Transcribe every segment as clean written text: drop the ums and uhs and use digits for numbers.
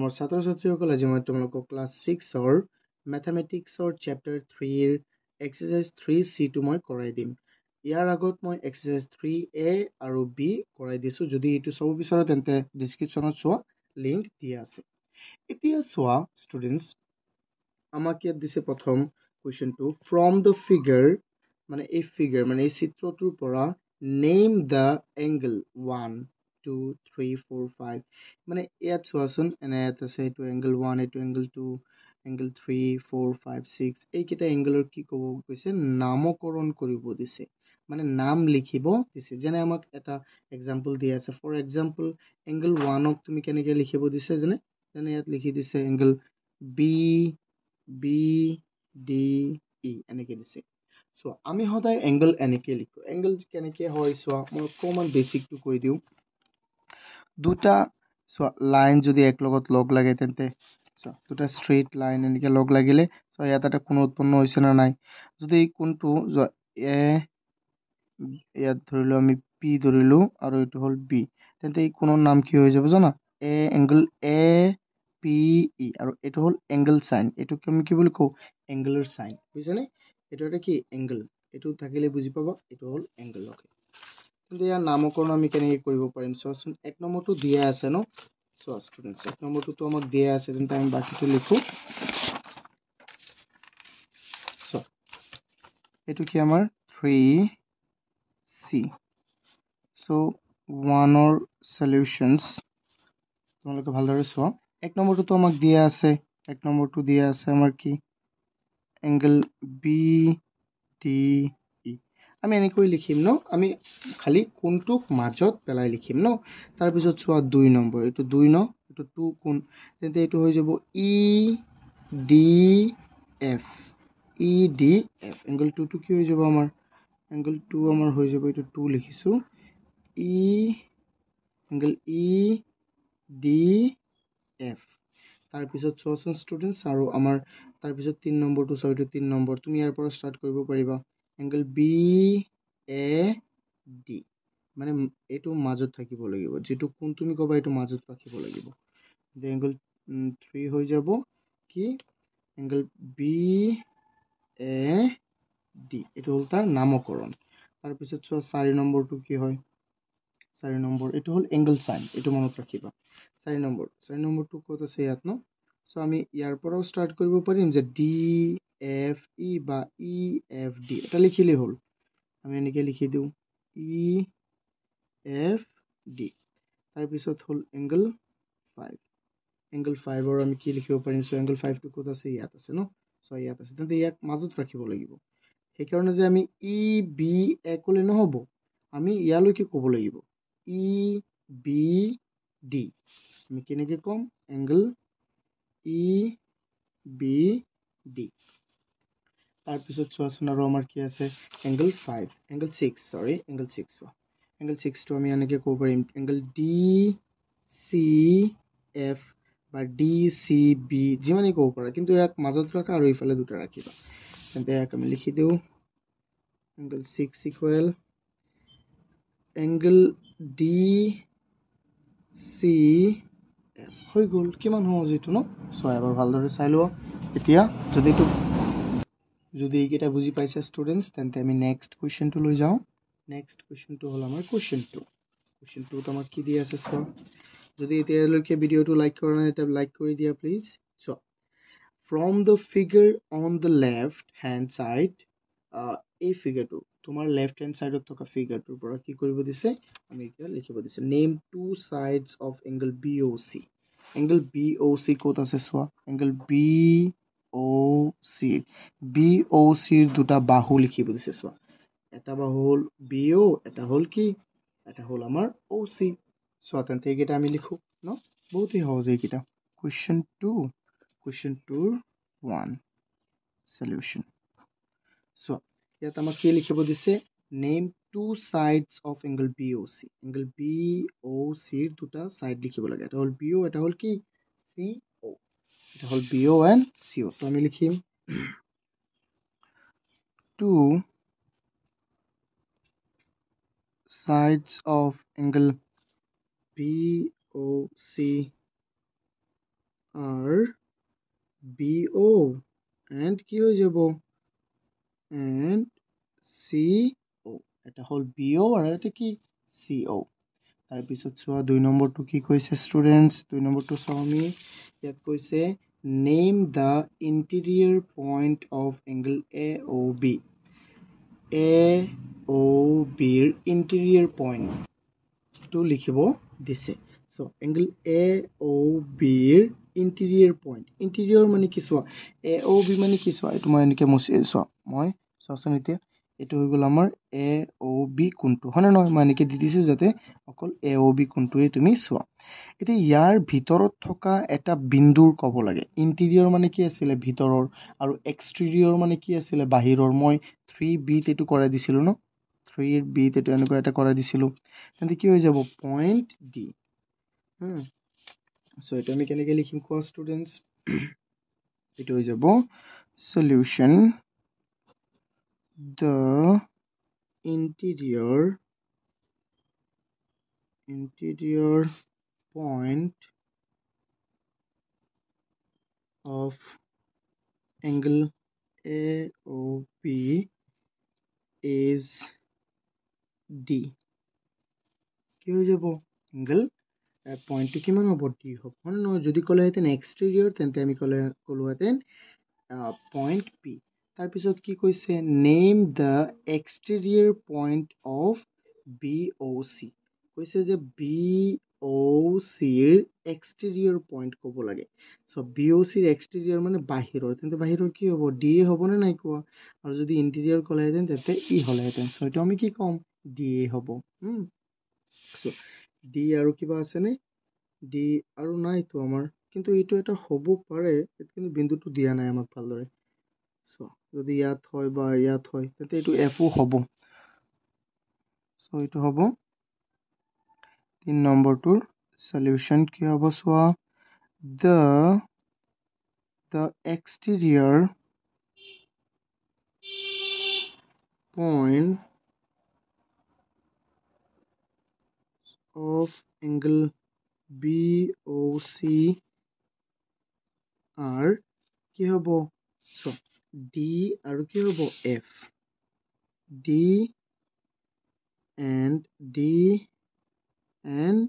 মৰমৰ ছাত্ৰ ছাত্ৰীসকল, আজি মই তোমালোকক ক্লাছ 6ৰ মেথামেটিক্সৰ চেপ্টাৰ 3ৰ এক্সাৰচাইজ 3C মই কৰাই দিম। ইয়াৰ আগত মই এক্সাৰচাইজ 3A আৰু B কৰাই দিছোঁ। যদি এইটো চাব বিচাৰা তেন্তে ডিছক্ৰিপশ্যনত চোৱা, লিংক দিয়া আছে। এতিয়া চোৱা ষ্টুডেণ্টছ, আমাক ইয়াত দিছে প্ৰথম কুৱেশ্যনটো, ফ্ৰম দ্য ফিগাৰ, মানে এই ফিগাৰ মানে এই চিত্ৰটোৰ পৰা নেম দ্য এংগল 1 2 3 4 5, মানে ইয়াত চোৱাচোন, এনে ইয়াত আছে এইটো এংগল 1, এইটো এংগল 2, এংগল 3 4 5 6, এইকেইটা এংগলৰ কি ক'ব কৈছে, নামকৰণ কৰিব দিছে, মানে নাম লিখিব দিছে। যেনে আমাক এটা এক্সাম্পল দিয়া আছে। ফৰ এক্সাম্পল এংগল 1ক তুমি কেনেকৈ লিখিব দিছে, যেনে ইয়াত লিখি দিছে angle B B D E, এনেকৈ দিছে। চোৱা, আমি সদায় এংগল এনেকৈ লিখোঁ। এংগল কেনেকৈ হয় চোৱা, মই অকণমান বেচিকটো কৈ দিওঁ। দুটা চোৱা লাইন যদি এক লগত লগ লাগে তেন্তে চোৱা, দুটা ষ্ট্ৰেইট লাইন এনেকৈ লগ লাগিলে চোৱা ইয়াত এটা কোণ উৎপন্ন হৈছে নে নাই। যদি এই কোণটো যোৱা ইয়াত ধৰিলোঁ আমি পি ধৰিলোঁ আৰু এইটো হ'ল বি, তেন্তে এই কোণৰ নাম কি হৈ যাব জানা, এংগল এ পি ই, আৰু এইটো হ'ল এংগল চাইন। এইটোক আমি কি বুলি কওঁ, এংগলৰ চাইন, বুজিছানে? এইটো এটা কি এংগল, এইটো থাকিলে বুজি পাবা, এইটো হ'ল এংগল। কিন্তু ইয়াৰ নামকৰণ আমি কেনেকৈ কৰিব পাৰিম চোৱাচোন। এক নম্বৰটো দিয়া আছে ন, চোৱা ষ্টুডেণ্টছ, এক নম্বৰটোতো আমাক দিয়া আছে, তেন্তে আমি বাকীটো লিখোঁ। চোৱা, এইটো কি আমাৰ 3C। চ' 1ৰ সলিউশ্যনছ তোমালোকে ভালদৰে চোৱা। এক নম্বৰটোতো আমাক দিয়া আছে, এক নম্বৰটো দিয়া আছে আমাৰ কি, এংগল বি ডি ই। আমি এনেকৈ লিখিম ন, আমি খালি কোনটোক মাজত পেলাই লিখিম ন। তাৰপিছত চোৱা 2 নম্বৰ, এইটো 2 ন, এইটো 2 কোণ, তেন্তে এইটো হৈ যাব E D F, E D F. Angle 2টো কি হৈ যাব আমাৰ, এংগল 2 আমাৰ হৈ যাব, এইটো 2 লিখিছোঁ, এংগল ই ডি এফ। তাৰপিছত চোৱাচোন ষ্টুডেণ্টছ, আৰু আমাৰ তাৰপিছত 3 নম্বৰটো চোৱা, এইটো 3 নম্বৰ, তুমি ইয়াৰ পৰা ষ্টাৰ্ট কৰিব পাৰিবা, এংগল বি এ ডি, মানে এইটো মাজত থাকিব লাগিব, যিটো কোণ তুমি ক'বা এইটো মাজত ৰাখিব লাগিব। এংগল 3 হৈ যাব কি, এংগল বি এ ডি, এইটো হ'ল তাৰ নামকৰণ। তাৰপিছত চোৱা 4 নম্বৰটো কি হয়, 4 নম্বৰ এইটো হ'ল এংগল চাইন, এইটো মনত ৰাখিবা। 4 নম্বৰটো ক'ত আছে, ইয়াত ন। চ' আমি ইয়াৰ পৰাও ষ্টাৰ্ট কৰিব পাৰিম যে ডি এফ ই বা ই এফ ডি, এটা লিখিলেই হ'ল। আমি এনেকৈ লিখি দিওঁ ই এফ ডি। তাৰপিছত হ'ল এংগল 5, এংগল 5ৰ আমি কি লিখিব পাৰিম, চ' এংগল 5টো ক'ত আছে, ইয়াত আছে ন। চ' ইয়াত আছে, তেন্তে ইয়াক মাজত ৰাখিব লাগিব। সেইকাৰণে যে আমি ই বি এ ক'লে নহ'ব, আমি ইয়ালৈকে ক'ব লাগিব, ই বি ডি। আমি কেনেকৈ ক'ম, এংগল ই বি ডি। তাৰপিছত চোৱাচোন, আৰু আমাৰ কি আছে, এংগল 6 চোৱা, এংগল 6টো আমি এনেকৈ ক'ব পাৰিম, এংগল ডি চি এফ বা ডি চি বি, যিমানেই ক'ব পাৰা, কিন্তু ইয়াক মাজত ৰাখা আৰু ইফালে দুটা ৰাখিবা। তেন্তে ইয়াক আমি লিখি দিওঁ angle 6 equal angle D C F, হৈ গ'ল। কিমান সহজ এইটো ন। চোৱা, এবাৰ ভালদৰে চাই লোৱা। এতিয়া যদি এইকেইটা বুজি পাইছে ষ্টুডেণ্টছ, তেন্তে আমি নেক্সট কুৱেশ্যনটো লৈ যাওঁ। নেক্সট কুৱেশ্যনটো হ'ল আমাৰ কুৱেশ্যন 2। কুৱেশ্যন 2ত আমাক কি দিয়া আছে চোৱা। যদি এতিয়ালৈকে ভিডিঅ'টো লাইক কৰা নাই, তেতিয়া লাইক কৰি দিয়া প্লিজ। চোৱা, from the figure on the left hand side, এই ফিগাৰটো তোমাৰ লেফ্ট হেণ্ড ছাইডত থকা ফিগাৰটোৰ পৰা কি কৰিব দিছে, আমি এতিয়া লিখিব দিছে, name 2 sides of angle B O' C. Angle B O' C ক'ত আছে চোৱা, এংগল বি অ' চিৰ, বি অ' চিৰ দুটা বাহু লিখিব দিছে। চোৱা, এটা বাহু হ'ল বি অ', এটা হ'ল কি, এটা হ'ল আমাৰ অ' চি। চোৱা, তেন্তে এইকেইটা আমি লিখোঁ ন, বহুতেই সহজ এইকেইটা। কুৱেশ্যন 2ৰ 1 সলিউশ্যন। চোৱা, ইয়াত আমাক কি লিখিব দিছে, name 2 sides of angle B O' C. Angle B O' চিৰ দুটা ছাইড লিখিব লাগে, এটা হ'ল বি অ', এটা হ'ল কি চি অ', এটা হ'ল B O' and C O'. তো আমি লিখিম 2 sides of angle BOC আর বি ও এন্ড কি হয়ে যাব এন্ড সি ও এটা হল বি ও আর এটা কি সি ও তাৰপিছত চোৱা 2 নম্বৰটো কি কৈছে ষ্টুডেন্টস 2 নম্বৰটো চাওঁ আমি ইয়াত কৈছে name the interior point of angle A O B A O বিৰ ইণ্টেৰিয়ৰ পইণ্টটো লিখিব দিছে চ' এংগল এ অ বিৰ ইণ্টেৰিয়ৰ পইণ্ট ইণ্টেৰিয়ৰ মানে কি চোৱা এ অ বি মানে কি চোৱা এইটো মই এনেকৈ মুচি চোৱা মই চোৱাচোন এতিয়া এইটো হৈ গ'ল আমাৰ এ অ বি কোণটো হয়নে নহয় মই এনেকৈ দি দিছোঁ যাতে অকল এ অ বি কোণটোৱে তুমি চোৱা এতিয়া ইয়াৰ ভিতৰত থকা এটা বিন্দুৰ ক'ব লাগে ইণ্টেৰিয়ৰ মানে কি আছিলে ভিতৰৰ আৰু এক্সটেৰিয়ৰ মানে কি আছিলে বাহিৰৰ মই 3Bত এইটো কৰাই দিছিলোঁ ন 3Bত এইটো এনেকুৱা এটা কৰাই দিছিলোঁ তেন্তে কি হৈ যাব পইণ্ট ডি চ' এইটো আমি কেনেকৈ লিখিম কোৱা ষ্টুডেণ্টছ এইটো হৈ যাব solution the interior point of angle AOB is D কি হৈ যাব angle পইণ্টটো কিমান হ'ব ডি হ'ব হয় নহয় যদি ক'লেহেঁতেন এক্সটেৰিয়ৰ তেন্তে আমি ক'লোহেঁতেন পইণ্ট পি তাৰপিছত কি কৈছে name the exterior point of B O' C কৈছে যে বি অ' চিৰ এক্সটেৰিয়ৰ পইণ্ট ক'ব লাগে চ' বি অ' চিৰ এক্সটেৰিয়ৰ মানে বাহিৰৰ তেন্তে বাহিৰৰ কি হ'ব ডি এ হ'বনে নাই কোৱা আৰু যদি ইণ্টেৰিয়ৰ ক'লেহেঁতেন তেন্তে ই হ'লেহেঁতেন চ' এইটো আমি কি ক'ম ডি এ হ'ব চ' ডি আৰু কিবা আছেনে ডি আৰু নাইতো আমাৰ কিন্তু এইটো এটা হ'ব পাৰে কিন্তু বিন্দুটো দিয়া নাই আমাক ভালদৰে চ' যদি ইয়াত হয় বা ইয়াত হয় তেন্তে এইটো এফও হ'ব চ' এইটো হ'ব 3 নম্বৰটোৰ সলিউশ্যন কি হ'ব চোৱা the exterior point of angle BOC are কি হ'ব চ' D আৰু কি হ'ব F D and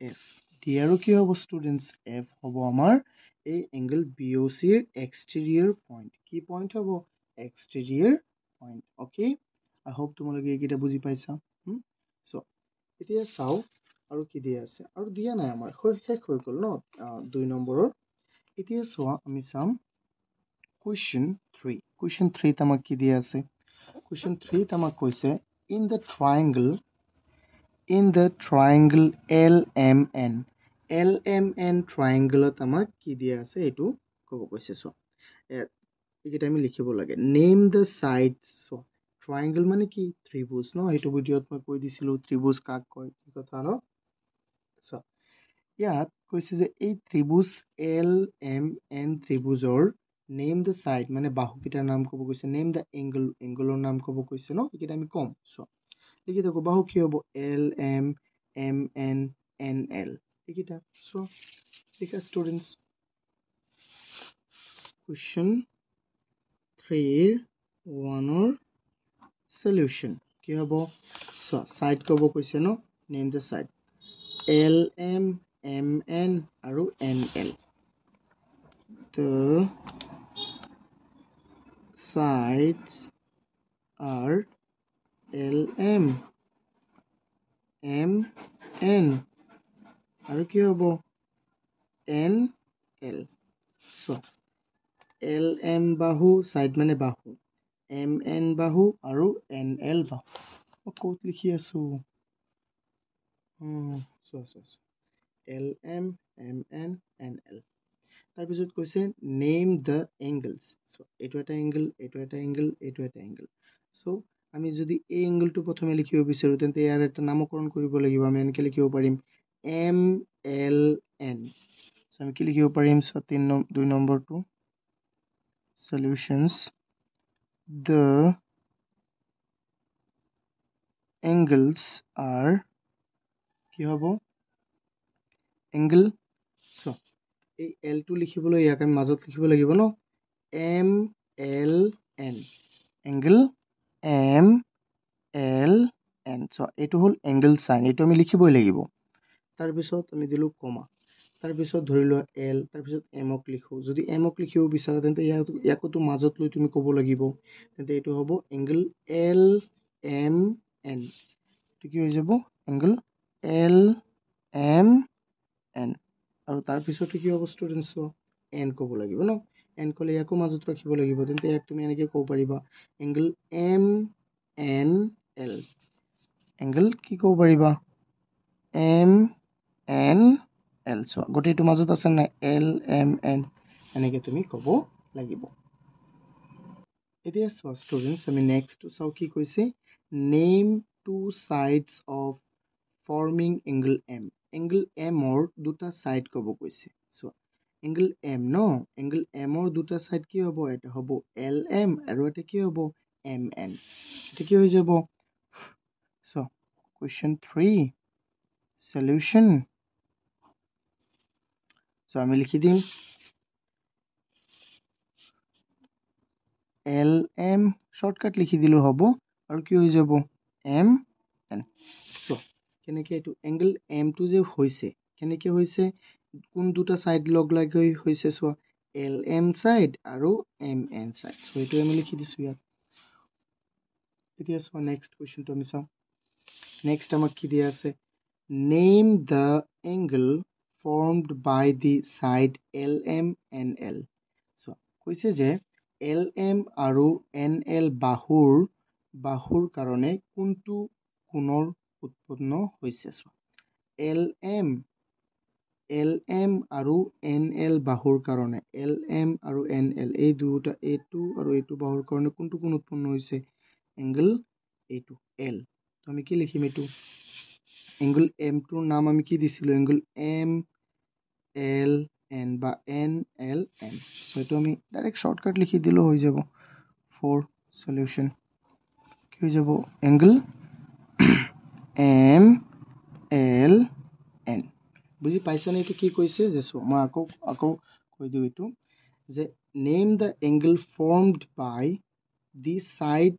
F D আৰু কি হ'ব ষ্টুডেণ্টছ F হ'ব আমাৰ এই এংগল BOCৰ এক্সটেৰিয়ৰ পইণ্ট কি পইণ্ট হ'ব এক্সটেৰিয়ৰ পইণ্ট অ'কে আই হোপ তোমালোকে এইকেইটা বুজি পাইছা চ' এতিয়া চাওঁ আৰু কি দিয়া আছে আৰু দিয়া নাই আমাৰ শেষ হৈ গ'ল ন 2 নম্বৰৰ এতিয়া চোৱা আমি চাম কুৱেশ্যন 3ত আমাক কি দিয়া আছে কুৱেশ্যন 3ত আমাক কৈছে ইন দ্য ট্ৰাইংগল LMN ট্ৰাইংগলত আমাক কি দিয়া আছে এইটো ক'ব কৈছে চোৱা এইকেইটা আমি লিখিব লাগে নেম দ্য চাইডছ চোৱা ট্ৰাইংগল মানে কি ত্ৰিভুজ ন এইটো ভিডিঅ'ত মই কৈ দিছিলোঁ ত্ৰিভুজ কাক কয় কি কথা ন চোৱা ইয়াত কৈছে যে এই ত্ৰিভুজ LMN ত্ৰিভুজৰ নেম দ্য চাইড মানে বাহুকেইটাৰ নাম ক'ব কৈছে নেম দ্য এংগলৰ নাম ক'ব কৈছে ন এইকেইটা আমি ক'ম চোৱা লিখি থাকোঁ বাহু কি হ'ব LMMNNL এইকেইটা চোৱা লিখা ষ্টুডেণ্টছ কুৱেশ্যন 3-1ৰ সলিউশ্যন কি হ'ব চোৱা চাইড ক'ব কৈছে ন নেম দ্য চাইড LMMN আৰু NL the sides are LM MN আৰু কি হ'ব NL চোৱা LM বাহু চাইড মানে বাহু MN বাহু আৰু NL বাহু মই ক'ত লিখি আছোঁ চোৱা LM MN NL তাৰপিছত কৈছে নেম দ্য এংগলছ চ' এইটো এটা এংগল এইটো এটা এংগল এইটো এটা এংগল চ' আমি যদি এই এংগলটো প্ৰথমে লিখিব বিচাৰোঁ তেন্তে ইয়াৰ এটা নামকৰণ কৰিব লাগিব আমি এনেকৈ লিখিব পাৰিম MLN চ' আমি কি লিখিব পাৰিম চ' 2 নম্বৰটো solutions the angles are কি হ'ব angle so এই এলটো লিখিবলৈ ইয়াক আমি মাজত লিখিব লাগিব ন M L N angle M L N চ' এইটো হ'ল এংগল চাইন এইটো আমি লিখিবই লাগিব তাৰপিছত আমি দিলোঁ কমা তাৰপিছত ধৰি লোৱা এল তাৰপিছত এমক লিখোঁ যদি এমক লিখিব বিচাৰা তেন্তে ইয়াকোতো মাজত লৈ তুমি ক'ব লাগিব তেন্তে এইটো হ'ব এংগল এল এম এন এইটো কি হৈ যাব এংগল এল এম এন আৰু তাৰপিছতো কি হ'ব ষ্টুডেণ্টছ এন ক'ব লাগিব ন এন ক'লে ইয়াকো মাজত ৰাখিব লাগিব তেন্তে ইয়াক তুমি এনেকৈ ক'ব পাৰিবা angle M N L angle কি ক'ব পাৰিবা এম এন এল চোৱা গোটেইটো মাজত আছে নাই এল এম এন এনেকৈ তুমি ক'ব লাগিব এতিয়া চোৱা ষ্টুডেণ্টছ আমি নেক্সটটো চাওঁ কি কৈছে name two sides of forming angle angle এমৰ দুটা চাইড ক'ব কৈছে চোৱা এংগল এম ন এংগল এমৰ দুটা চাইড কি হ'ব এটা হ'ব এল এম আৰু এটা কি হ'ব এম এন এটা কি হৈ যাব চোৱা কুৱেশ্যন 3 সলিউশ্যন চ' আমি লিখি দিম এল এম শৰ্টকাট লিখি দিলেও হ'ব আৰু কি হৈ যাব এম এন চ' কেনেকৈ এইটো এংগল এমটো যে হৈছে কেনেকৈ হৈছে কোন দুটা ছাইড লগ লাগি হৈছে চোৱা এল এম ছাইড আৰু এম এন ছাইড চ' এইটো আমি লিখি দিছোঁ ইয়াত এতিয়া চোৱা নেক্সট কুৱেশ্যনটো আমি চাওঁ নেক্সট আমাক কি দিয়া আছে name the angle formed by the side LM and L so কৈছে যে LM আৰু NL বাহুৰ কাৰণে কোনটো কোণৰ উৎপন্ন হৈছে so LM আৰু NL বাহুৰ কাৰণে LM আৰু NL এই দুটা এইটো আৰু এইটো বাহুৰ কাৰণে কোনটো কোণ উৎপন্ন হৈছে এংগল এইটো L তো আমি কি লিখিম এইটো এংগল এমটোৰ নাম আমি কি দিছিলোঁ এংগল এম এল এন বা এন এল এন চ' এইটো আমি ডাইৰেক্ট শ্বৰ্টকাট লিখি দিলেও হৈ যাব 4 সলিউশ্যন কি হৈ যাব এংগল এম এল এন বুজি পাইছানে এইটো কি কৈছে যে চোৱা মই আকৌ কৈ দিওঁ এইটো যে name the angle formed by the side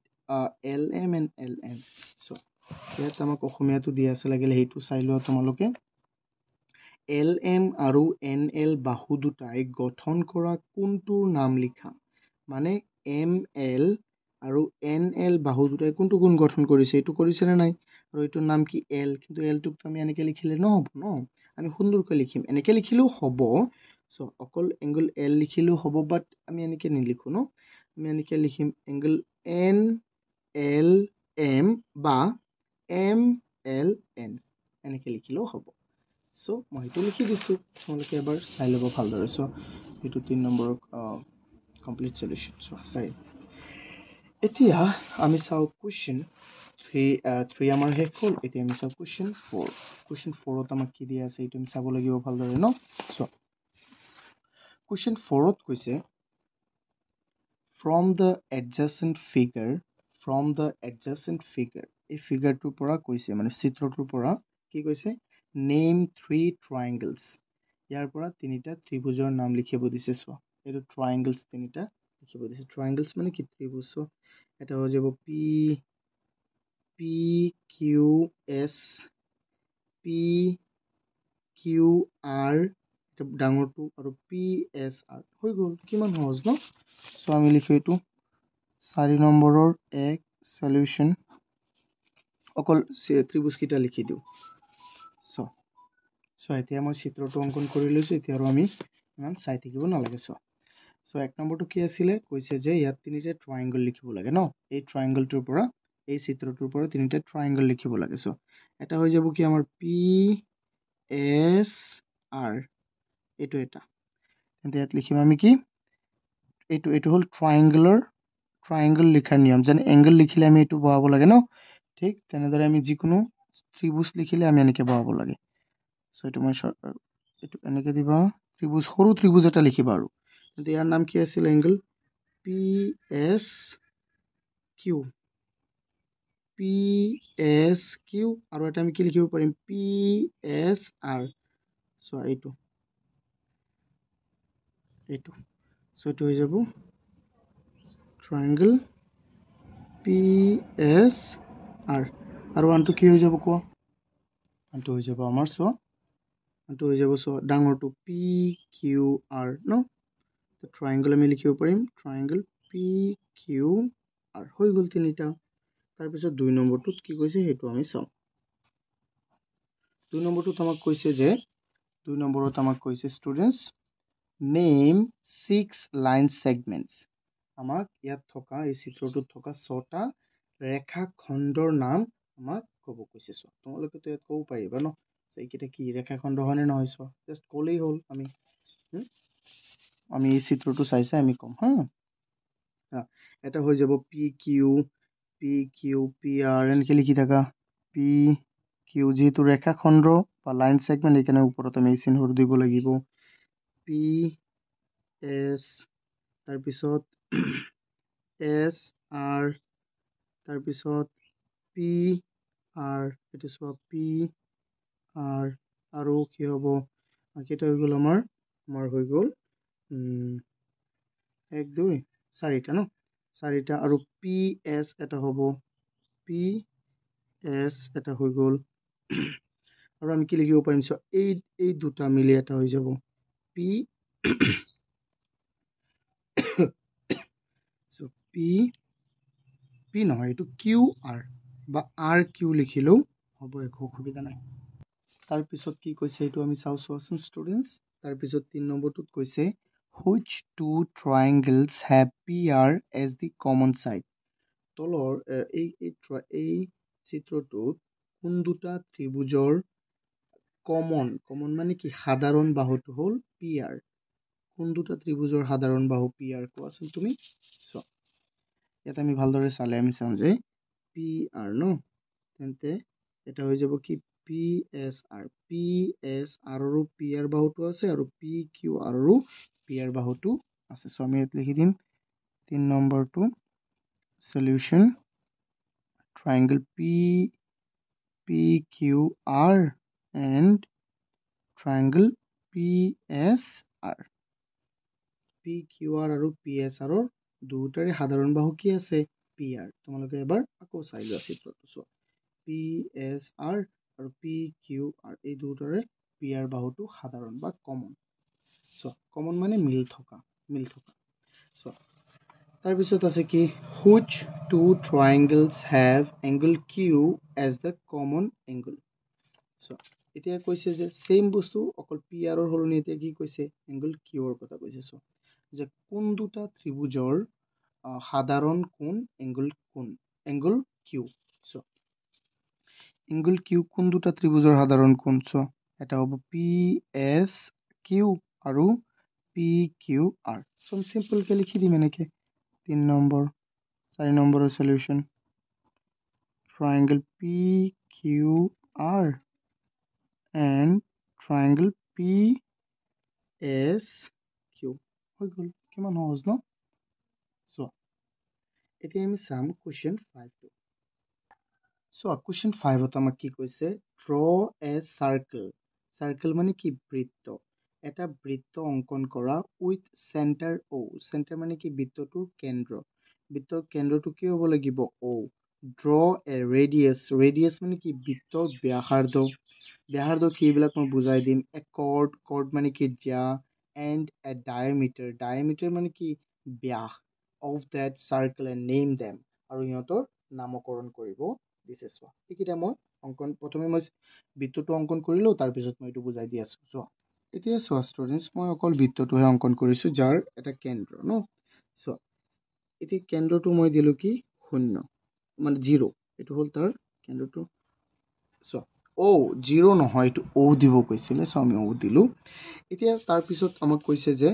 L M and L N চ' ইয়াত আমাক অসমীয়াটো দিয়া আছে লাগিলে সেইটো চাই লোৱা তোমালোকে এল এম আৰু এন এল বাহু দুটাই গঠন কৰা কোনটোৰ নাম লিখা মানে এম এল আৰু এন এল বাহু দুটাই কোনটো কোণ গঠন কৰিছে এইটো কৰিছেনে নাই আৰু এইটোৰ নাম কি এল কিন্তু এলটোক আমি এনেকৈ লিখিলে নহ'ব ন আমি সুন্দৰকৈ লিখিম এনেকৈ লিখিলেও হ'ব চ' অকল এংগল এল লিখিলেও হ'ব বাট আমি এনেকৈ নিলিখোঁ ন আমি এনেকৈ লিখিম এংগল এন এল এম বা এম এল এন এনেকৈ লিখিলেও হ'ব চ' মই সেইটো লিখি দিছোঁ তোমালোকে এবাৰ চাই ল'ব ভালদৰে চ' এইটো 3 নম্বৰ কমপ্লিট সলিউশ্যন চ' চাই এতিয়া আমি চাওঁ কুৱেশ্যন 3 আমাৰ শেষ হ'ল এতিয়া আমি চাওঁ কুৱেশ্যন 4ত আমাক কি দিয়া আছে এইটো আমি চাব লাগিব ভালদৰে ন চ' কুৱেশ্যন 4ত কৈছে ফ্ৰম দ্য এডজাচেণ্ট ফিগাৰ এই ফিগাৰটোৰ পৰা কৈছে মানে চিত্ৰটোৰ পৰা কি কৈছে নেম 3 ট্ৰাইংগলছ ইয়াৰ পৰা 3টা ত্ৰিভুজৰ নাম লিখিব দিছে চোৱা এইটো ট্ৰাইংগলছ 3টা লিখিব দিছে ট্ৰাইংগলছ মানে কি ত্ৰিভুজ চ' এটা হৈ যাব P Q S P Q R এটা ডাঙৰটো আৰু পি এছ আৰ হৈ গ'ল কিমান সহজ ন চ' আমি লিখোঁ এইটো 4 নম্বৰৰ এক সলিউশ্যন অকল ত্ৰিভুজকেইটা লিখি দিওঁ চ' এতিয়া মই চিত্ৰটো অংকন কৰি লৈছোঁ এতিয়া আৰু আমি ইমান চাই থাকিব নালাগে চ' 1 নম্বৰটো কি আছিলে কৈছে যে ইয়াত 3টা ট্ৰাইংগল লিখিব লাগে ন এই ট্ৰাইংগলটোৰ পৰা এই চিত্ৰটোৰ পৰা 3টা ট্ৰাইংগল লিখিব লাগে চ' এটা হৈ যাব কি আমাৰ পি এছ আৰ এইটো এটা তেন্তে ইয়াত লিখিম আমি কি এইটো হ'ল ট্ৰাইংগল লিখাৰ নিয়ম যেনে এংগল লিখিলে আমি এইটো বহাব লাগে ন ঠিক তেনেদৰে আমি যিকোনো ত্ৰিভুজ লিখিলে আমি এনেকৈ বহাব লাগে চ' এইটো মই এইটো এনেকৈ দিবা সৰু ত্ৰিভুজ এটা লিখিবা আৰু কিন্তু ইয়াৰ নাম কি আছিল এংগল পি এছ কিউ আৰু এটা আমি কি লিখিব পাৰিম পি এছ আৰ চ' এইটো এইটো সো এইটো হৈ যাব ট্ৰায়াঙ্গল পি এছ আৰ আৰু আনটো কি হৈ যাব কোৱা আনটো হৈ যাব আমাৰ চোৱা আনটো হৈ যাব চোৱা ডাঙৰটো পি কিউ আৰ ন ট্ৰায়াঙ্গল আমি লিখিব পাৰিম ট্ৰায়াঙ্গল পি কিউ আৰ হৈ গ'ল তিনিটা তাৰপিছত 2 নম্বৰটোত কি কৈছে সেইটো আমি চাওঁ 2 নম্বৰটোত আমাক কৈছে যে 2 নম্বৰত আমাক কৈছে ষ্টুডেন্টস নেম 6 লাইন সেগমেন্টস আমাক ইয়াত থকা এই চিত্ৰটোত থকা 6টা ৰেখাখণ্ডৰ নাম আমাক ক'ব কৈছে সো তোমালোকে তো ইয়াত ক'ব পাৰিবা ন এইকেইটা কি ৰেখাখণ্ড হয়নে নহয় সো জাস্ট ক'লেই হ'ল আমি এই চিত্ৰটো চাইছে আমি কম এটা হৈ যাব পি কিউ পি আৰ এনেকে লিখি থাকা পি কিউ যেহেতু ৰেখাখণ্ড বা লাইন সেগমেন্ট এখানে ওপৰত আমি এই চিহ্নটো দিব লাগিব পি এছ তাৰপিছত এছ আৰ তাৰপিছত পি আৰ এইটো চোৱা পি আৰ আৰু কি হ'ব কেইটা হৈ গ'ল আমাৰ হৈ গ'ল 1 2 4টা ন 4টা আৰু পি এছ এটা হ'ব পি এছ এটা হৈ গ'ল আৰু আমি কি লিখিব পাৰিম চোৱা এই দুটা মিলি এটা হৈ যাব পি সো পি নহয় এইটো কিউ আৰ বা আৰ কিউ লিখিলেও হ'ব একো অসুবিধা নাই তাৰপিছত কি কৈছে এইটো আমি চাওঁ চোৱাচোন ষ্টুডেন্টস তাৰপিছত 3 নম্বৰটোত কৈছে which two triangles have PR as the common side তলৰ এই চিত্ৰটোত কোন দুটা ত্ৰিভুজৰ কমন মানে কি সাধাৰণ বাহুটো হ'ল PR কোন দুটা ত্ৰিভুজৰ সাধাৰণ বাহু PR কোৱাচোন তুমি চোৱা ইয়াত আমি ভালদৰে চালে আমি চাম যে PR ন তেন্তে এটা হৈ যাব কি PSR আৰু PR বাহুটো আছে আৰু PQR আৰু PR বাহুটো আছে সো আমি ইয়াত লিখি দিম 3 নম্বৰটো solution triangle PQR and triangle PSR PQR আৰু PSR দুটাৰে সাধাৰণ বাহু কি আছে PR তোমালোকে এবাৰ আকৌ চাই লোৱা চিত্ৰটো চোৱা PSR আৰু PQR এই দুটাৰে PR বাহুটো সাধাৰণ বা কমন চোৱা কমন মানে মিল থকা চোৱা তাৰপিছত আছে কি which two triangles have angle Q as the common angle চোৱা এতিয়া কৈছে যে সেম বস্তু অকল PR ৰ হলনি এতিয়া কি কৈছে angle Q ৰ কথা কৈছে চোৱা যে কোন দুটা ত্ৰিভুজৰ সাধাৰণ কোণ angle Q চোৱা angle Q কোন দুটা ত্ৰিভুজৰ সাধাৰণ কোণ চোৱা এটা হ'ব PSQ আৰু PQR সো সিম্পল কে লিখি দিম এনেকে 3 নম্বৰ 4 নম্বৰৰ solution triangle PQR and triangle PSQ হৈ গ'ল কিমান সহজ ন চোৱা এতিয়া আমি চাম কোৱেশ্চন 5 টো চোৱা কোৱেশ্চন 5 ত আমাক কি কৈছে draw a circle মানে কি বৃত্ত এটা বৃত্ত অঙ্কন কৰা উইথ সেন্টাৰ O সেন্টাৰ মানে কি বৃত্তটোৰ বৃত্তৰ কেন্দ্ৰটো কি হ'ব লাগিব O draw a radius মানে কি বৃত্তৰ ব্যাসাৰ্ধ কি এইবিলাক মই বুজাই দিম a chord মানে কি জ্যা and a diameter মানে কি ব্যাস of that circle and name them আৰু ইহঁতৰ নামকৰণ কৰিব দিছে চোৱা এইকেইটা মই প্ৰথমে মই বৃত্তটো অঙ্কন কৰিলো তাৰপিছত মই এইটো বুজাই দি আছো চোৱা এতিয়া চোৱা ষ্টুডেন্টস মই অকল বৃত্তটোহে অঙ্কন কৰিছো যাৰ এটা কেন্দ্ৰ ন চোৱা এতিয়া কেন্দ্ৰটো মই দিলো কি 0 মানে 0 এইটো হ'ল তাৰ কেন্দ্ৰটো চোৱা জিৰ' নহয় এইটো O দিব কৈছিলে সো আমি O দিলো এতিয়া তাৰপিছত আমাক কৈছে যে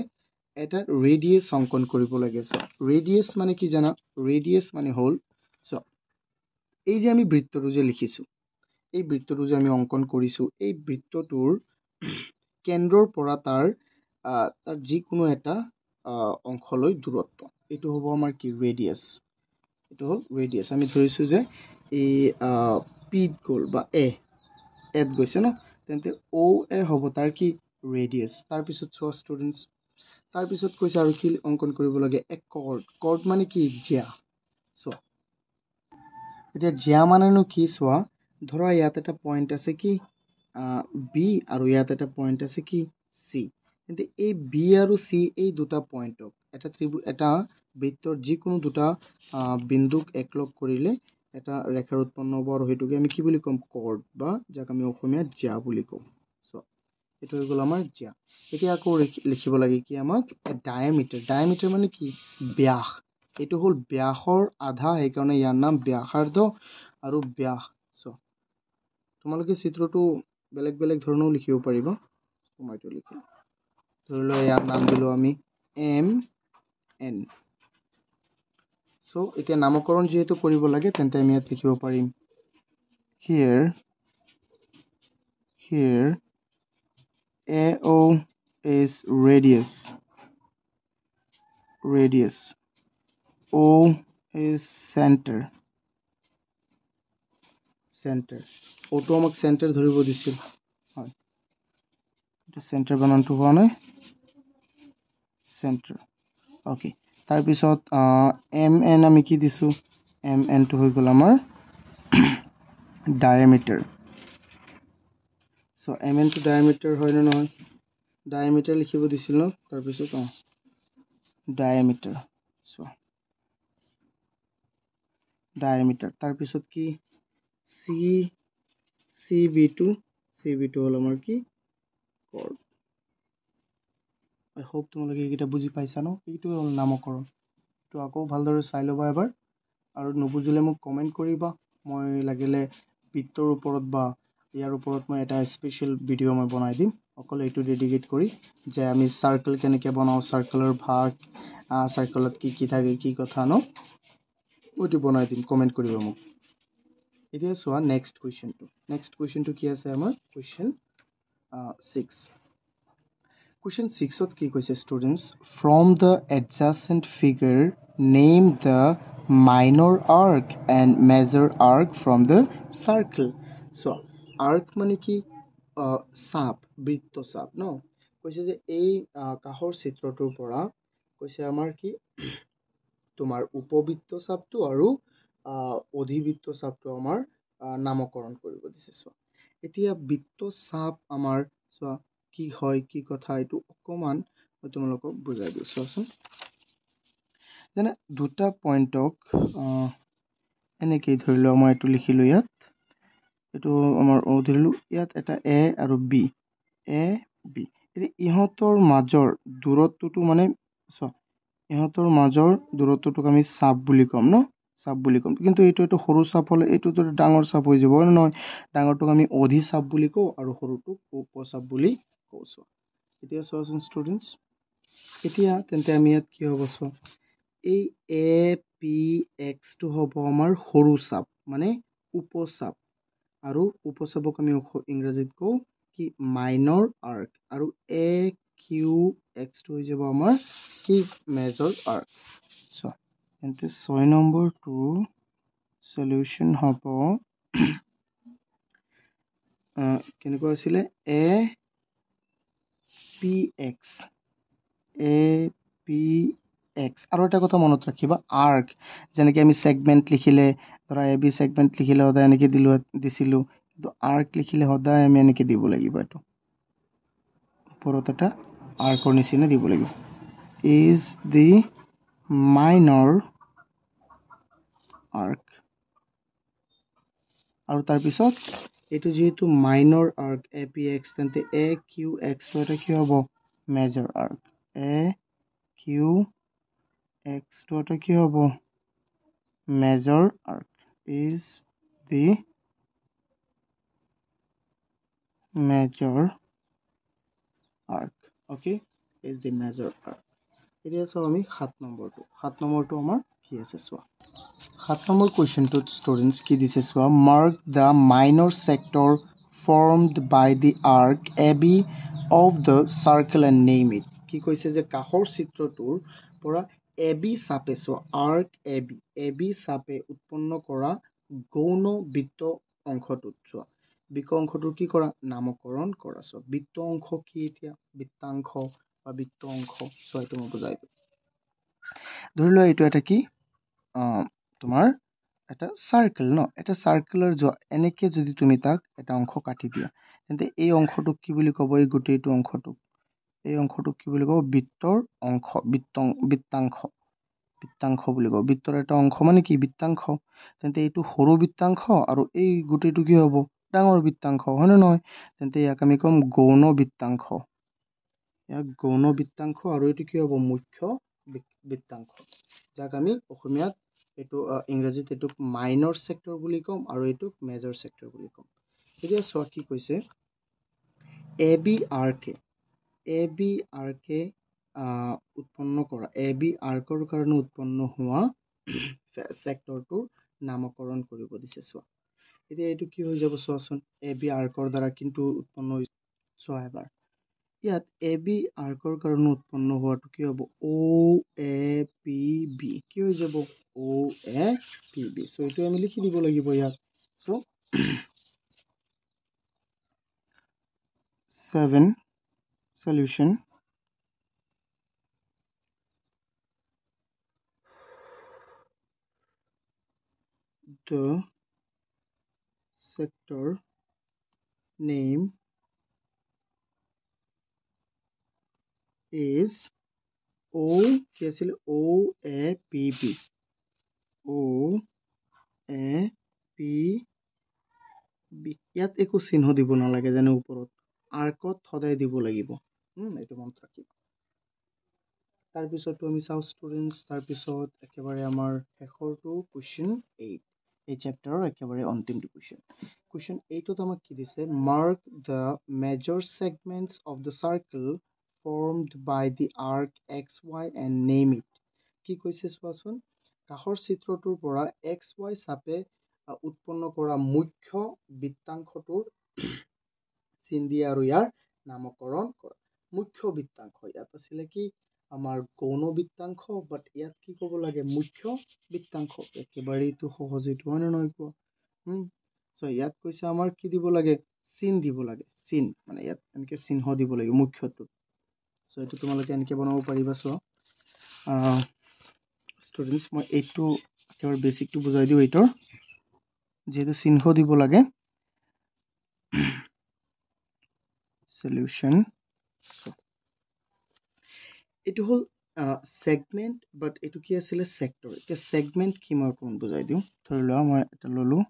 এটা ৰেডিয়াস অঙ্কন কৰিব লাগে চোৱা ৰেডিয়াস মানে কি জানা ৰেডিয়াস মানে হ'ল চোৱা এই যে আমি বৃত্তটো যে লিখিছো এই বৃত্তটো যে আমি অঙ্কন কৰিছো এই বৃত্তটোৰ কেন্দ্ৰৰ পৰা তাৰ যিকোনো এটা অংশলৈ দূৰত্ব এইটো হ'ব আমাৰ কি ৰেডিয়াস এইটো হ'ল ৰেডিয়াস আমি ধৰিছো যে এই পিত গ'ল বা এত গৈছে ন তেন্তে OA হ'ব তাৰ কি ৰেডিয়াস তাৰপিছত চোৱা ষ্টুডেন্টস তাৰপিছত কৈছে আৰু কি অংকন কৰিব লাগে এ কৰ্ড কৰ্ড মানে কি জিয়া চোৱা এতিয়া জিয়া মানেনো কি চোৱা ধৰা ইয়াত এটা পইণ্ট আছে কি বি আৰু ইয়াত এটা পইণ্ট আছে কি চি কিন্তু এই বি আৰু চি এই দুটা পইণ্টক এটা বৃত্তৰ যিকোনো দুটা বিন্দুক একলগ কৰিলে এটা ৰেখাৰ উৎপন্ন হ'ব আৰু সেইটোকে আমি কি বুলি ক'ম কৰ্ড বা যাক আমি অসমীয়াত জিয়া বুলি কওঁ চোৱা এইটো হৈ গ'ল আমাৰ জিয়া এতিয়া আকৌ লিখিব লাগে কি আমাক ডায়ামিটাৰ মানে কি ব্যাস এইটো হ'ল ব্যাসৰ আধা সেইকাৰণে ইয়াৰ নাম ব্যাসাৰ্ধ আৰু ব্যাস চোৱা তোমালোকে চিত্ৰটো বেলেগ বেলেগ ধৰণেও লিখিব পাৰিবা সময়টো লিখিম ধৰি লোৱা ইয়াৰ নাম দিলোঁ আমি এম এন চ' এতিয়া নামকৰণ যিহেতু কৰিব লাগে তেন্তে আমি ইয়াত লিখিব পাৰিম here AO is radius O is center ওটো আমাক চেণ্টাৰ ধৰিব দিছিল হয় এইটো চেণ্টাৰ বানানটো হোৱা নাই চেণ্টাৰ অ'কে তাৰপিছত এম এন আমি কি দিছোঁ এম এনটো হৈ গ'ল আমাৰ ডায়ামিটাৰ চ' এম এনটো ডায়ামিটাৰ হয় নে নহয় ডায়ামিটাৰ লিখিব দিছিল ন তাৰপিছত ডায়ামিটাৰ চ' ডায়ামিটাৰ তাৰপিছত কি চি বিটো হ'ল আমাৰ কি কৰ্ড আই হোপ তোমালোকে এইকেইটা বুজি পাইছা ন এইটোৱে হ'ল নামকৰণ এইটো আকৌ ভালদৰে চাই ল'বা এবাৰ আৰু নুবুজিলে মোক কমেণ্ট কৰিবা মই লাগিলে বৃত্তৰ ওপৰত বা ইয়াৰ ওপৰত মই এটা স্পেচিয়েল ভিডিঅ' মই বনাই দিম অকল এইটো ডেডিকেট কৰি যে আমি চাৰ্কেল কেনেকৈ বনাওঁ চাৰ্কেলৰ ভাগ চাৰ্কেলত কি থাকে কি কথা ন এইটো বনাই দিম কমেণ্ট কৰিবা মোক এতিয়া চোৱা নেক্সট কুৱেশ্যনটো কি আছে আমাৰ কুৱেশ্যন 6ত কি কৈছে students from the adjacent figure name the minor arc and major arc from the circle চোৱা আৰ্ক মানে কি চাপ বৃত্ত চাপ ন কৈছে যে এই কাষৰ চিত্ৰটোৰ পৰা কৈছে আমাৰ কি তোমাৰ উপবৃত্ত চাপটো আৰু অধিবৃত্ত চাপটো আমাৰ নামকৰণ কৰিব দিছে চোৱা এতিয়া বৃত্ত চাপ আমাৰ চোৱা কি হয় কি কথা এইটো অকণমান মই তোমালোকক বুজাই দিওঁ চোৱাচোন যেনে দুটা পইণ্টক এনেকেই ধৰি লোৱা মই এইটো লিখিলোঁ ইয়াত এইটো আমাৰ ধৰিলোঁ ইয়াত এটা এ আৰু বি এতিয়া ইহঁতৰ মাজৰ দূৰত্বটো মানে চোৱা ইহঁতৰ মাজৰ দূৰত্বটোক আমি চাপ বুলি ক'ম ন কিন্তু এইটো সৰু চাপ হ'লে এইটোতো ডাঙৰ চাপ হৈ যাব হয় নহয় ডাঙৰটোক আমি অধিচাপ বুলি কওঁ আৰু সৰুটোক উপচাপ বুলি কওঁ চোৱা এতিয়া চোৱাচোন ষ্টুডেণ্টছ এতিয়া তেন্তে আমি ইয়াত কি হ'ব চোৱা এই এ পি এক্সটো হ'ব আমাৰ সৰু চাপ মানে উপচাপ আৰু উপচাপক আমি ইংৰাজীত কওঁ কি মাইনৰ আৰ্ক আৰু এ কিউ এক্সটো হৈ যাব আমাৰ কি মেজৰ আৰ্ক চোৱা তেন্তে 6 নম্বৰটো সলিউশ্যন হ'ব কেনেকুৱা আছিলে এ পি এক্স আৰু এটা কথা মনত ৰাখিবা আৰ্ক যেনেকৈ আমি ছেগমেণ্ট লিখিলে ধৰা এ বি ছেগমেণ্ট লিখিলে সদায় এনেকৈ দিছিলোঁ কিন্তু আৰ্ক লিখিলে সদায় আমি এনেকৈ দিব লাগিব এইটো ওপৰত এটা আৰ্কৰ নিচিনা দিব লাগিব ইজ দি মাইনৰ আৰ্ক আৰু তাৰপিছত এইটো যিহেতু minor arc A P X তেন্তে এ কিউ এক্সটো এটা কি হ'ব মেজৰ আৰ্ক এ কিউ এক্সটো এটা কি হ'ব major arc is the major arc okay is the major arc এতিয়া চাওঁ আমি 7 নম্বৰটো আমাৰ কি আছে চোৱা 7 নম্বৰ কুৱেশ্যনটোত ষ্টুডেণ্টছ কি দিছে চোৱা mark the minor sector formed by the arc A B of the circle and name it কি কৈছে যে কাষৰ চিত্ৰটোৰ পৰা এ বি চাপে চোৱা আৰ্ক এ বি চাপে উৎপন্ন কৰা গৌণ বৃত্ত অংশটোত চোৱা বৃত্ত অংশটোৰ কি কৰা নামকৰণ কৰা চোৱা বৃত্ত অংশ কি এতিয়া বৃত্তাংশ বা বৃত্ত অংশ। চ' এইটো মই বুজাই দিওঁ। ধৰি লোৱা এইটো এটা কি তোমাৰ এটা চাৰ্কেল ন, এটা চাৰ্কেলৰ এনেকে যদি তুমি তাক এটা অংশ কাটি দিয়া, তেন্তে এই অংশটোক কি বুলি ক'ব? এই গোটেইটো অংশটোক, এই অংশটোক কি বুলি ক'ব? বৃত্তৰ অংশ, বৃত্তাংশ বুলি ক'ব। বৃত্তৰ এটা অংশ মানে কি? বৃত্তাংশ। তেন্তে এইটো সৰু বৃত্তাংশ আৰু এই গোটেইটো কি হ'ব? ডাঙৰ বৃত্তাংশ, হয়নে নহয়? তেন্তে ইয়াক আমি ক'ম গৌণ বৃত্তাংশ। ইয়াক গৌণ বৃত্তাংশ আৰু এইটো কি হ'ব? মুখ্য বৃত্তাংশ, যাক আমি অসমীয়াত এইটো ইংৰাজীত এইটোক মাইনৰ চেক্টৰ বুলি ক'ম আৰু এইটোক মেজৰ চেক্টৰ বুলি ক'ম। এতিয়া চোৱা কি কৈছে, এ বি আৰ্কে উৎপন্ন কৰা, এ বি আৰ্কৰ কাৰণে উৎপন্ন হোৱা চেক্টৰটোৰ নামকৰণ কৰিব দিছে। চোৱা এতিয়া এইটো কি হৈ যাব চোৱাচোন, এ বি আৰ্কৰ দ্বাৰা কিন্তু উৎপন্ন হৈছে। চোৱা এবাৰ ইয়াত এ বি আৰ্কৰ কাৰণে উৎপন্ন হোৱাটো কি হ'ব? অ এ পি বি। কি হৈ যাব? অ এ পি বি। চ' এইটো আমি লিখি দিব লাগিব ইয়াত। চ' 7 solution the sector name is O, কি আছিল? O A P B, O A P B। ইয়াত একো চিহ্ন দিব নালাগে, যেনে ওপৰত আৰ্কত সদায় দিব লাগিব। এইটো মনত ৰাখিব। তাৰপিছতো আমি চাওঁ ষ্টুডেণ্টছ, তাৰপিছত একেবাৰে আমাৰ শেষৰটো কুৱেশ্যন 8, এই চেপ্টাৰৰ একেবাৰে অন্তিমটো কুৱেশ্যন। কুৱেশ্যন 8ত আমাক কি দিছে? Mark the major segments of the circle formed by the arc X Y and name it. কি কৈছে চোৱাচোন, কাষৰ চিত্ৰটোৰ পৰা এক্স ৱাই চাপে উৎপন্ন কৰা মুখ্য বৃত্তাংশটোৰ চিন দিয়া আৰু ইয়াৰ নামকৰণ কৰা। মুখ্য বৃত্তাংশ, ইয়াত আছিলে কি আমাৰ গৌণ বৃত্তাংশ, বাট ইয়াত কি ক'ব লাগে? মুখ্য বৃত্তাংশ। একেবাৰে এইটো সহজ, এইটো হয় নে নহয় কোৱা? চ' ইয়াত কৈছে আমাৰ কি দিব লাগে? চিন দিব লাগে। চিন মানে ইয়াত এনেকে চিহ্ন দিব লাগে মুখ্যটো। চ' এইটো তোমালোকে এনেকে বনাব পাৰিবা। চোৱা ষ্টুডেণ্টছ, মই এইটো একেবাৰে বেচিকটো বুজাই দিওঁ। এইটোৰ যিহেতু চিহ্ন দিব লাগে। সলিউশন, এইটো হ'ল ছেগমেণ্ট, বাট এইটো কি আছিলে? চেক্টৰ। এতিয়া ছেগমেণ্ট কি মই অকণমান বুজাই দিওঁ। ধৰি লোৱা মই এটা ল'লোঁ,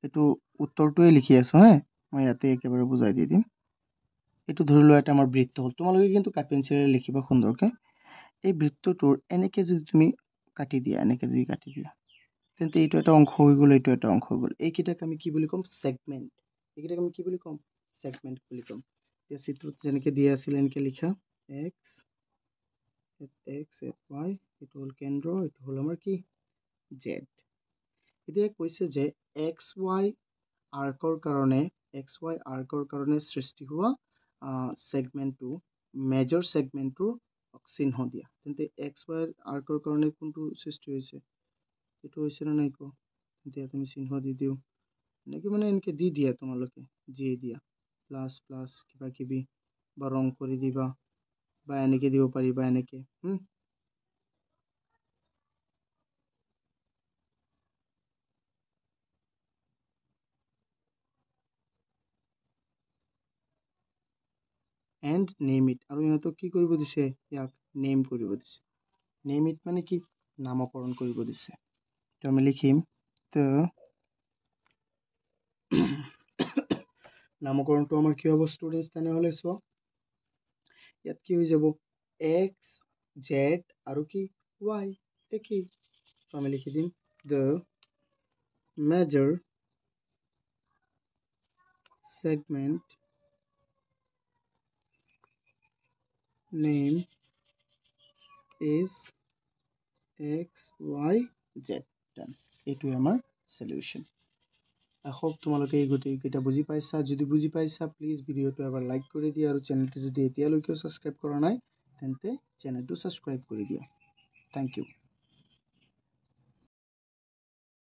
এইটো উত্তৰটোৱে লিখি আছোঁ হে, মই ইয়াতে একেবাৰে বুজাই দি দিম। এইটো ধৰি লোৱা এটা আমাৰ বৃত্ত হ'ল। তোমালোকে কিন্তু কাঠ পেঞ্চিলেৰে লিখিবা সুন্দৰকৈ। এই বৃত্তটোৰ এনেকে যদি তুমি কাটি দিয়া, এনেকে যদি কাটি দিয়া, তেন্তে এইটো এটা অংশ হৈ গ'ল, এইটো এটা অংশ হৈ গ'ল। এইকেইটাক আমি কি বুলি ক'ম? ছেগমেণ্ট। এইকেইটাক আমি কি বুলি ক'ম? ছেগমেণ্ট বুলি ক'ম। এতিয়া চিত্ৰত যেনেকে দিয়া আছিলে এনেকে লিখা, এক্স ৱাই, এইটো হ'ল কেন্দ্ৰ, এইটো হ'ল আমাৰ কি? জেড। এতিয়া কৈছে যে এক্স ৱাই আৰ্কৰ কাৰণে সৃষ্টি হোৱা ছেগমেণ্টটো, মেজৰ ছেগমেণ্টটোৰ চিহ্ন দিয়া। তেন্তে এক্স ৱাই আৰ্কৰ কাৰণে কোনটো সৃষ্টি হৈছে? এইটো হৈছে নে নাই কোৱা? তেন্তে ইয়াত আমি চিহ্ন দি দিওঁ। এনেকে মানে এনেকে দি দিয়া, তোমালোকে যিয়ে দিয়া, প্লাছ প্লাছ কিবা কিবি, বা ৰং কৰি দিবা, বা এনেকে দিব পাৰিবা, এনেকে। এণ্ড নেম ইট, আৰু ইহঁতক কি কৰিব দিছে? ইয়াক নেম কৰিব দিছে। নেম ইট মানে কি? নামকৰণ কৰিব দিছে। তো আমি লিখিম নামকৰণটো আমাৰ কি হ'ব ষ্টুডেণ্টছ? তেনেহ'লে চোৱা ইয়াত কি হৈ যাব? এক্স, জেড আৰু কি? ৱাই একেই। তো আমি লিখি দিম the major segment name is x Y Z. এইটোৱে আমাৰ সলিউশ্যন। আই হোপ তোমালোকে এই গোটেইকেইটা বুজি পাইছা। যদি বুজি পাইছা, প্লিজ ভিডিঅ'টো এবাৰ লাইক কৰি দিয়া, আৰু চেনেলটো যদি এতিয়ালৈকেও ছাবস্ক্ৰাইব কৰা নাই, তেন্তে চেনেলটো ছাবস্ক্ৰাইব কৰি দিয়া। Thank U.